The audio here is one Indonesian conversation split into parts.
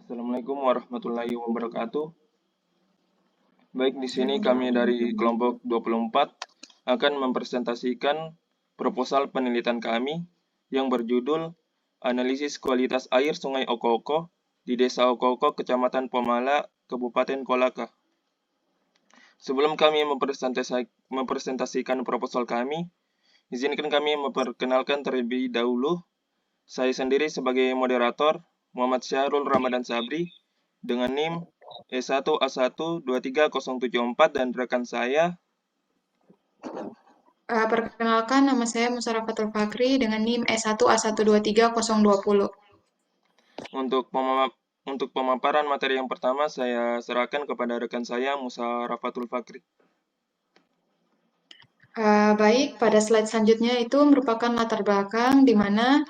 Assalamualaikum warahmatullahi wabarakatuh. Baik, di sini kami dari kelompok 24 akan mempresentasikan proposal penelitian kami yang berjudul Analisis Kualitas Air Sungai Oko-Oko di Desa Oko-Oko, Kecamatan Pomala, Kabupaten Kolaka. Sebelum kami mempresentasikan proposal kami, izinkan kami memperkenalkan terlebih dahulu. Saya sendiri sebagai moderator, Muhammad Syahrul Ramadan Sabri, dengan NIM E1A1230774 dan rekan saya. Perkenalkan, nama saya Musarafatul Fakri dengan NIM S1A1230020. Untuk pemaparan materi yang pertama, saya serahkan kepada rekan saya Musarafatul Fakri. Baik, pada slide selanjutnya itu merupakan latar belakang di mana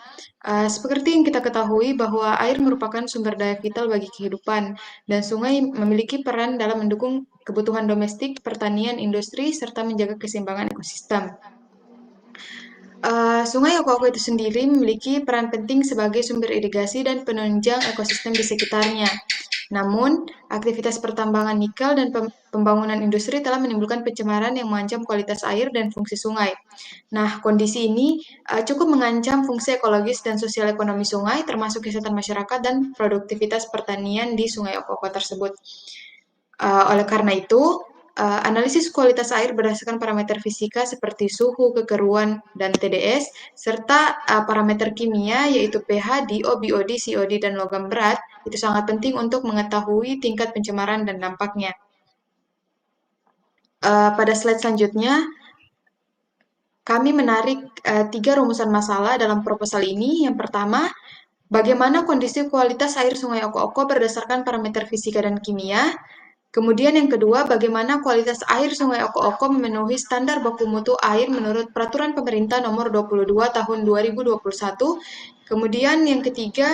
seperti yang kita ketahui bahwa air merupakan sumber daya vital bagi kehidupan dan sungai memiliki peran dalam mendukung kebutuhan domestik, pertanian, industri, serta menjaga keseimbangan ekosistem. Sungai Oko-Oko itu sendiri memiliki peran penting sebagai sumber irigasi dan penunjang ekosistem di sekitarnya. Namun, aktivitas pertambangan nikel dan pembangunan industri telah menimbulkan pencemaran yang mengancam kualitas air dan fungsi sungai. Nah, kondisi ini cukup mengancam fungsi ekologis dan sosial ekonomi sungai, termasuk kesehatan masyarakat dan produktivitas pertanian di Sungai Oko-Oko tersebut. Oleh karena itu, analisis kualitas air berdasarkan parameter fisika seperti suhu, kekeruan, dan TDS, serta parameter kimia yaitu pH, DO, BOD, COD, dan logam berat, itu sangat penting untuk mengetahui tingkat pencemaran dan dampaknya. Pada slide selanjutnya, kami menarik 3 rumusan masalah dalam proposal ini. Yang pertama, bagaimana kondisi kualitas air Sungai Oko-Oko berdasarkan parameter fisika dan kimia. Kemudian yang kedua, bagaimana kualitas air Sungai Oko-Oko memenuhi standar baku mutu air menurut Peraturan Pemerintah Nomor 22 Tahun 2021. Kemudian yang ketiga,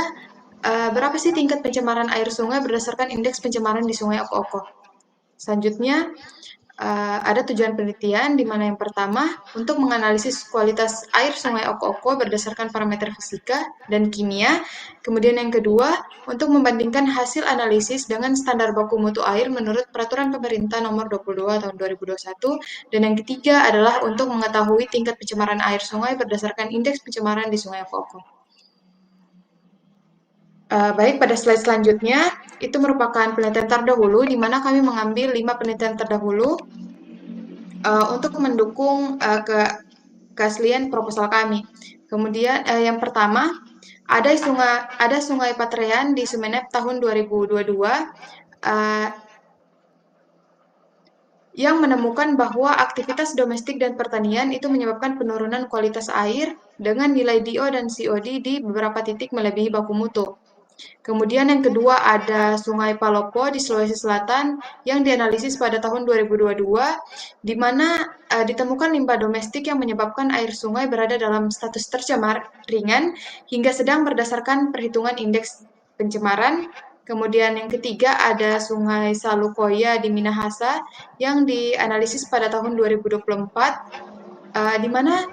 berapa sih tingkat pencemaran air sungai berdasarkan indeks pencemaran di Sungai Oko-Oko. Selanjutnya, ada tujuan penelitian di mana yang pertama untuk menganalisis kualitas air Sungai Oko-Oko berdasarkan parameter fisika dan kimia. Kemudian yang kedua, untuk membandingkan hasil analisis dengan standar baku mutu air menurut Peraturan Pemerintah Nomor 22 Tahun 2021. Dan yang ketiga adalah untuk mengetahui tingkat pencemaran air sungai berdasarkan indeks pencemaran di Sungai Oko-Oko. Baik, pada slide selanjutnya, itu merupakan penelitian terdahulu, di mana kami mengambil 5 penelitian terdahulu untuk mendukung keaslian proposal kami. Kemudian yang pertama, ada Sungai Patrean di Sumeneb tahun 2022 yang menemukan bahwa aktivitas domestik dan pertanian itu menyebabkan penurunan kualitas air dengan nilai DO dan COD di beberapa titik melebihi baku mutu. Kemudian yang kedua ada Sungai Palopo di Sulawesi Selatan yang dianalisis pada tahun 2022, di mana ditemukan limbah domestik yang menyebabkan air sungai berada dalam status tercemar ringan hingga sedang berdasarkan perhitungan indeks pencemaran. Kemudian yang ketiga ada Sungai Salukoya di Minahasa yang dianalisis pada tahun 2024, di mana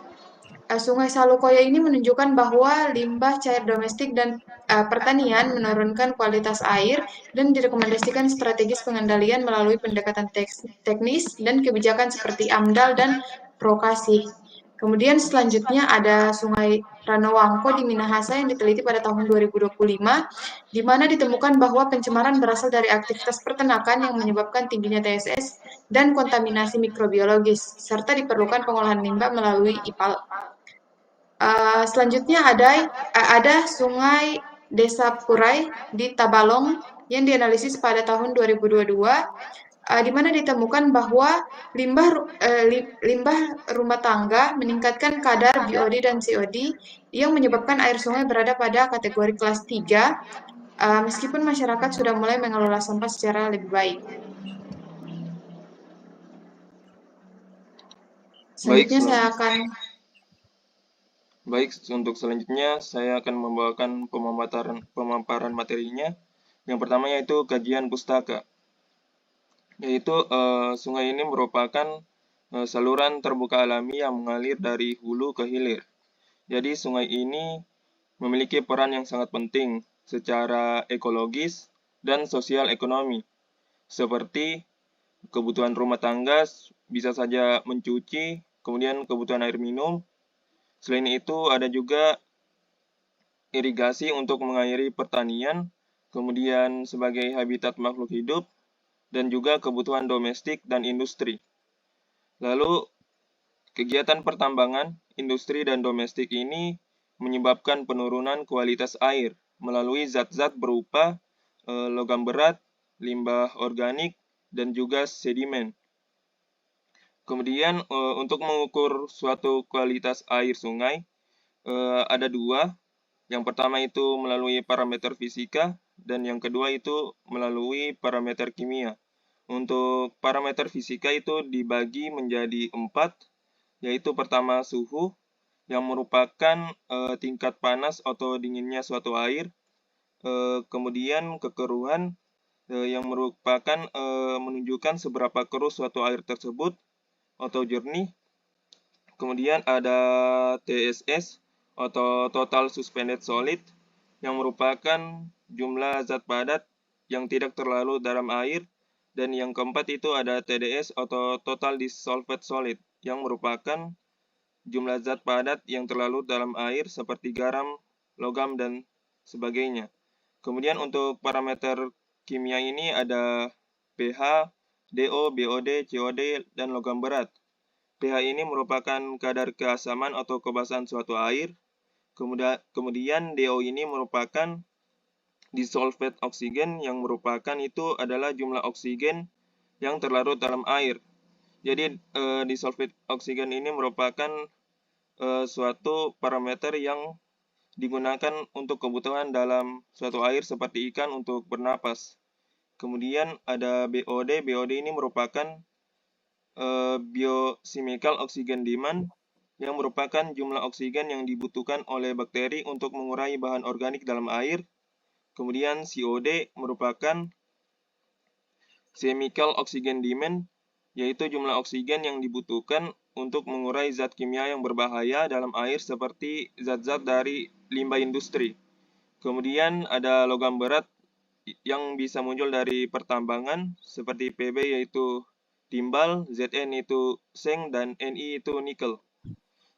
Sungai Salukoya ini menunjukkan bahwa limbah cair domestik dan pertanian menurunkan kualitas air dan direkomendasikan strategis pengendalian melalui pendekatan teknis dan kebijakan seperti AMDAL dan Prokasih. Kemudian selanjutnya ada Sungai Ranowangko di Minahasa yang diteliti pada tahun 2025, di mana ditemukan bahwa pencemaran berasal dari aktivitas peternakan yang menyebabkan tingginya TSS dan kontaminasi mikrobiologis, serta diperlukan pengolahan limbah melalui IPAL. Selanjutnya ada Sungai Desa Purai di Tabalong yang dianalisis pada tahun 2022, di mana ditemukan bahwa limbah rumah tangga meningkatkan kadar BOD dan COD yang menyebabkan air sungai berada pada kategori kelas 3, meskipun masyarakat sudah mulai mengelola sampah secara lebih baik. Baik, Selanjutnya saya akan untuk selanjutnya saya akan membawakan pemaparan materinya. Yang pertama yaitu kajian pustaka. Yaitu sungai ini merupakan saluran terbuka alami yang mengalir dari hulu ke hilir. Jadi sungai ini memiliki peran yang sangat penting secara ekologis, dan sosial ekonomi, seperti kebutuhan rumah tangga, bisa saja mencuci, kemudian kebutuhan air minum. Selain itu, ada juga irigasi untuk mengairi pertanian, kemudian sebagai habitat makhluk hidup, dan juga kebutuhan domestik dan industri. Lalu, kegiatan pertambangan, industri, dan domestik ini menyebabkan penurunan kualitas air melalui zat-zat berupa logam berat, limbah organik, dan juga sedimen. Kemudian untuk mengukur suatu kualitas air sungai ada dua. Yang pertama itu melalui parameter fisika dan yang kedua itu melalui parameter kimia. Untuk parameter fisika itu dibagi menjadi 4, yaitu pertama suhu, yang merupakan tingkat panas atau dinginnya suatu air, kemudian kekeruhan, yang merupakan menunjukkan seberapa keruh suatu air tersebut atau jernih. Kemudian ada TSS atau Total Suspended Solid, yang merupakan jumlah zat padat yang tidak terlarut dalam air. Dan yang keempat itu ada TDS atau Total Dissolved Solid, yang merupakan jumlah zat padat yang terlarut dalam air seperti garam, logam, dan sebagainya. Kemudian untuk parameter kimia ini ada pH, DO, BOD, COD, dan logam berat. pH ini merupakan kadar keasaman atau kebasahan suatu air. Kemudian DO ini merupakan dissolved oksigen, yang merupakan itu adalah jumlah oksigen yang terlarut dalam air. Jadi dissolved oksigen ini merupakan suatu parameter yang digunakan untuk kebutuhan dalam suatu air seperti ikan untuk bernapas. Kemudian ada BOD. BOD ini merupakan biochemical oxygen demand, yang merupakan jumlah oksigen yang dibutuhkan oleh bakteri untuk mengurai bahan organik dalam air. Kemudian COD merupakan chemical oxygen demand, yaitu jumlah oksigen yang dibutuhkan untuk mengurai zat kimia yang berbahaya dalam air seperti zat-zat dari limbah industri. Kemudian ada logam berat yang bisa muncul dari pertambangan seperti Pb yaitu timbal, Zn itu seng, dan Ni itu nikel.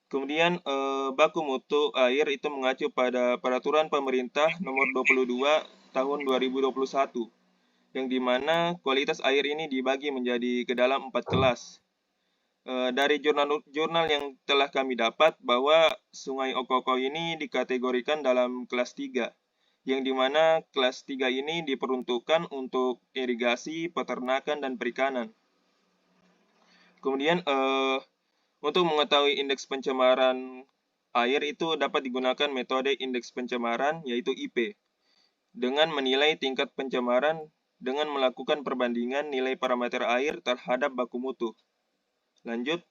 Kemudian baku mutu air itu mengacu pada peraturan pemerintah nomor 22 tahun 2021, yang dimana kualitas air ini dibagi menjadi ke dalam 4 kelas. Dari jurnal yang telah kami dapat bahwa Sungai Okoko ini dikategorikan dalam kelas 3, yang dimana kelas 3 ini diperuntukkan untuk irigasi, peternakan, dan perikanan. Kemudian untuk mengetahui indeks pencemaran air itu dapat digunakan metode indeks pencemaran yaitu IP dengan menilai tingkat pencemaran dengan melakukan perbandingan nilai parameter air terhadap baku mutu. Lanjut.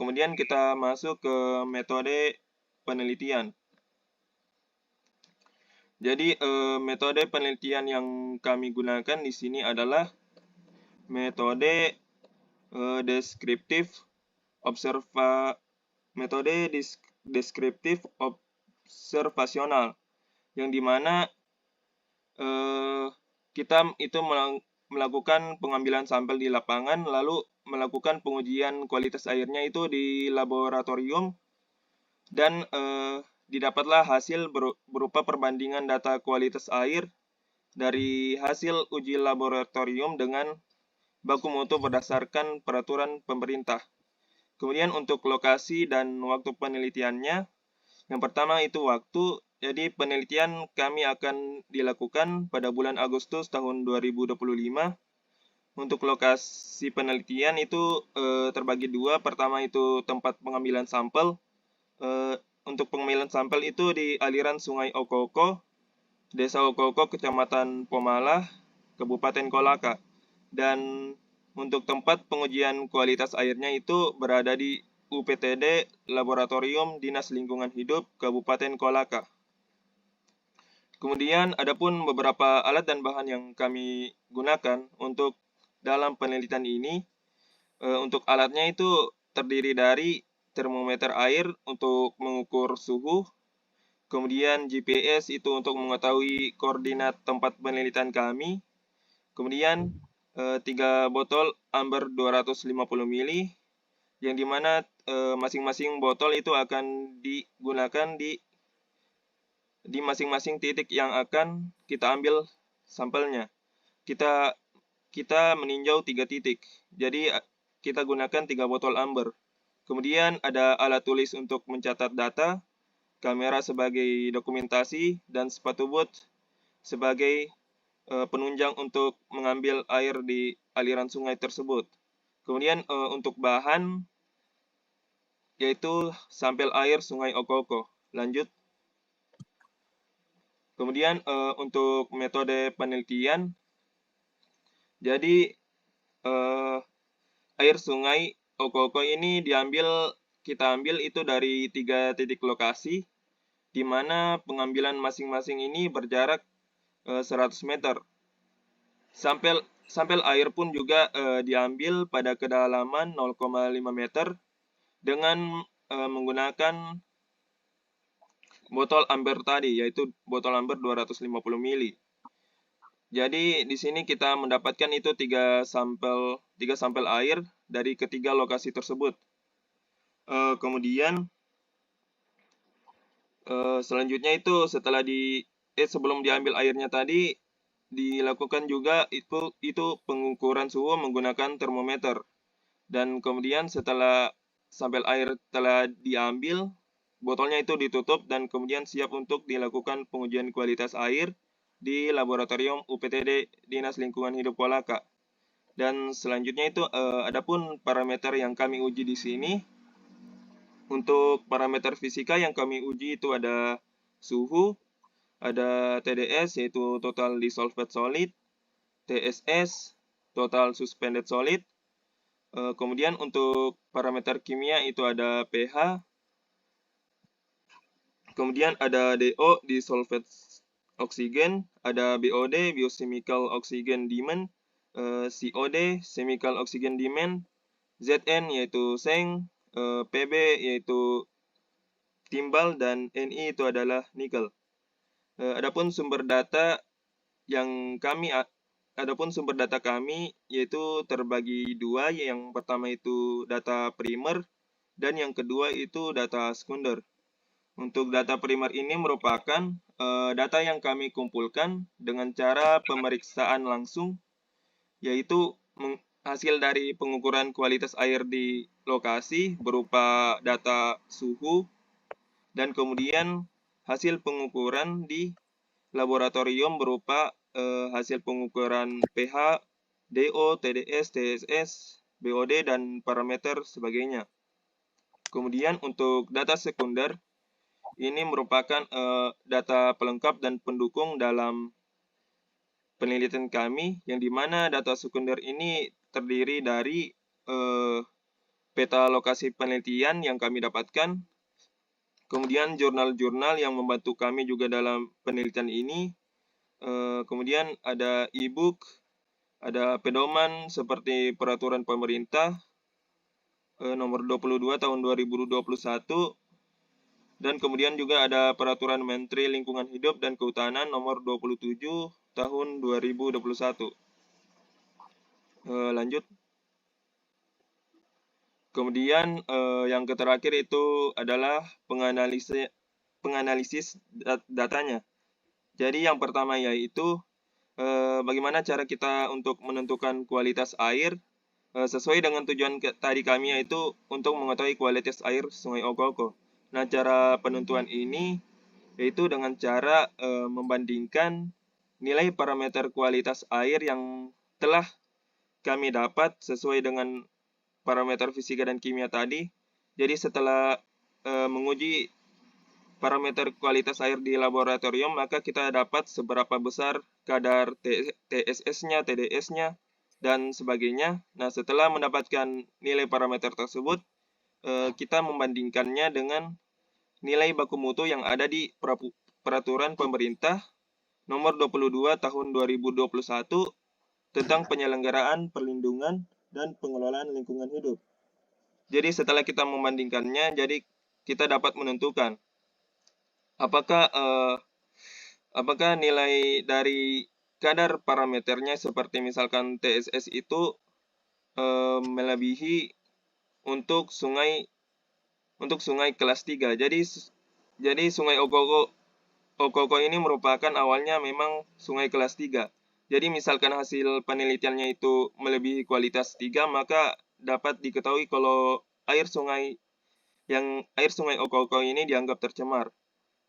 Kemudian kita masuk ke metode penelitian. Jadi metode penelitian yang kami gunakan di sini adalah metode deskriptif observasional, yang dimana kita itu melakukan pengambilan sampel di lapangan, lalu melakukan pengujian kualitas airnya itu di laboratorium, dan didapatlah hasil berupa perbandingan data kualitas air dari hasil uji laboratorium dengan baku mutu berdasarkan peraturan pemerintah. Kemudian untuk lokasi dan waktu penelitiannya, yang pertama itu waktu. Jadi penelitian kami akan dilakukan pada bulan Agustus tahun 2025. Untuk lokasi penelitian itu terbagi dua. Pertama itu tempat pengambilan sampel. Untuk pengambilan sampel itu di aliran Sungai Okoko, Desa Okoko, Kecamatan Pomalah, Kabupaten Kolaka. Dan untuk tempat pengujian kualitas airnya itu berada di UPTD Laboratorium Dinas Lingkungan Hidup Kabupaten Kolaka. Kemudian adapun beberapa alat dan bahan yang kami gunakan untuk dalam penelitian ini. Untuk alatnya itu terdiri dari termometer air untuk mengukur suhu, Kemudian GPS itu untuk mengetahui koordinat tempat penelitian kami. Kemudian 3 botol amber 250 ml, yang dimana masing-masing botol itu akan digunakan di masing-masing titik yang akan kita ambil sampelnya. Kita meninjau 3 titik, jadi kita gunakan 3 botol amber. Kemudian ada alat tulis untuk mencatat data, kamera sebagai dokumentasi, dan sepatu bot sebagai penunjang untuk mengambil air di aliran sungai tersebut. Kemudian untuk bahan yaitu sampel air Sungai Okoko. Lanjut. Kemudian untuk metode penelitian, jadi air Sungai Okoko ini kita ambil itu dari 3 titik lokasi, di mana pengambilan masing-masing ini berjarak 100 meter. Sampel air pun juga diambil pada kedalaman 0,5 meter dengan menggunakan botol amber tadi, yaitu botol amber 250 ml. Jadi di sini kita mendapatkan itu 3 sampel air dari ketiga lokasi tersebut. Kemudian selanjutnya itu sebelum diambil airnya tadi dilakukan juga itu pengukuran suhu menggunakan termometer. Dan kemudian setelah sampel air telah diambil, botolnya itu ditutup dan kemudian siap untuk dilakukan pengujian kualitas air di laboratorium UPTD Dinas Lingkungan Hidup Kolaka. Dan selanjutnya itu adapun parameter yang kami uji di sini. Untuk parameter fisika yang kami uji itu ada suhu, ada TDS yaitu total dissolved solid, TSS total suspended solid. Kemudian untuk parameter kimia itu ada pH, kemudian ada DO dissolved oxygen, ada BOD biochemical oxygen demand, COD chemical oxygen demand, ZN yaitu seng, PB yaitu timbal, dan Ni itu adalah nikel. Adapun sumber data kami yaitu terbagi dua, yang pertama itu data primer dan yang kedua itu data sekunder. Untuk data primer ini merupakan data yang kami kumpulkan dengan cara pemeriksaan langsung, yaitu hasil dari pengukuran kualitas air di lokasi berupa data suhu, dan kemudian hasil pengukuran di laboratorium berupa hasil pengukuran pH, DO, TDS, TSS, BOD, dan parameter sebagainya. Kemudian untuk data sekunder, ini merupakan data pelengkap dan pendukung dalam penelitian kami, yang dimana data sekunder ini terdiri dari peta lokasi penelitian yang kami dapatkan, kemudian jurnal-jurnal yang membantu kami juga dalam penelitian ini, kemudian ada e-book, ada pedoman seperti peraturan pemerintah nomor 22 tahun 2021, dan kemudian juga ada peraturan Menteri Lingkungan Hidup dan Kehutanan nomor 27 tahun 2021. Lanjut. Kemudian yang terakhir itu adalah penganalisis datanya. Jadi yang pertama yaitu bagaimana cara kita untuk menentukan kualitas air sesuai dengan tujuan tadi kami, yaitu untuk mengetahui kualitas air Sungai Okoko. Nah, cara penentuan ini yaitu dengan cara membandingkan nilai parameter kualitas air yang telah kami dapat sesuai dengan parameter fisika dan kimia tadi. Jadi setelah menguji parameter kualitas air di laboratorium, maka kita dapat seberapa besar kadar TSS-nya, TDS-nya, dan sebagainya. Nah, setelah mendapatkan nilai parameter tersebut, kita membandingkannya dengan nilai baku mutu yang ada di peraturan pemerintah nomor 22 tahun 2021 tentang penyelenggaraan, perlindungan, dan pengelolaan lingkungan hidup. Jadi setelah kita membandingkannya, jadi kita dapat menentukan apakah apakah nilai dari kadar parameternya seperti misalkan TSS itu melebihi untuk sungai kelas 3. Jadi Sungai Okoko ini merupakan awalnya memang sungai kelas 3. Jadi misalkan hasil penelitiannya itu melebihi kualitas 3, maka dapat diketahui kalau air sungai Okoko ini dianggap tercemar.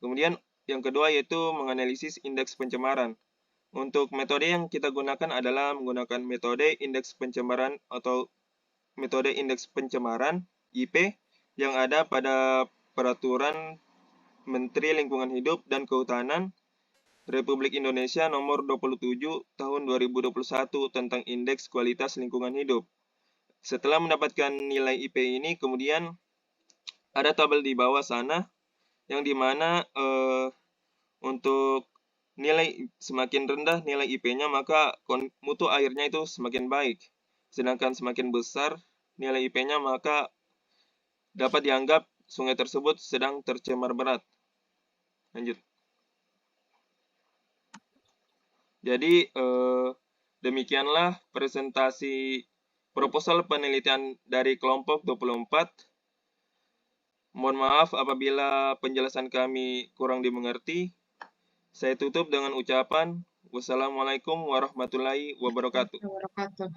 Kemudian yang kedua yaitu menganalisis indeks pencemaran. Untuk metode yang kita gunakan adalah menggunakan metode indeks pencemaran atau metode indeks pencemaran IP yang ada pada Peraturan Menteri Lingkungan Hidup dan Kehutanan Republik Indonesia nomor 27 tahun 2021 tentang indeks kualitas lingkungan hidup. Setelah mendapatkan nilai IP ini, kemudian ada tabel di bawah sana yang dimana untuk nilai semakin rendah nilai IP-nya maka mutu airnya itu semakin baik. Sedangkan semakin besar nilai IP-nya maka dapat dianggap sungai tersebut sedang tercemar berat. Lanjut. Jadi demikianlah presentasi proposal penelitian dari kelompok 24. Mohon maaf apabila penjelasan kami kurang dimengerti. Saya tutup dengan ucapan wassalamualaikum warahmatullahi wabarakatuh. Wabarakatuh.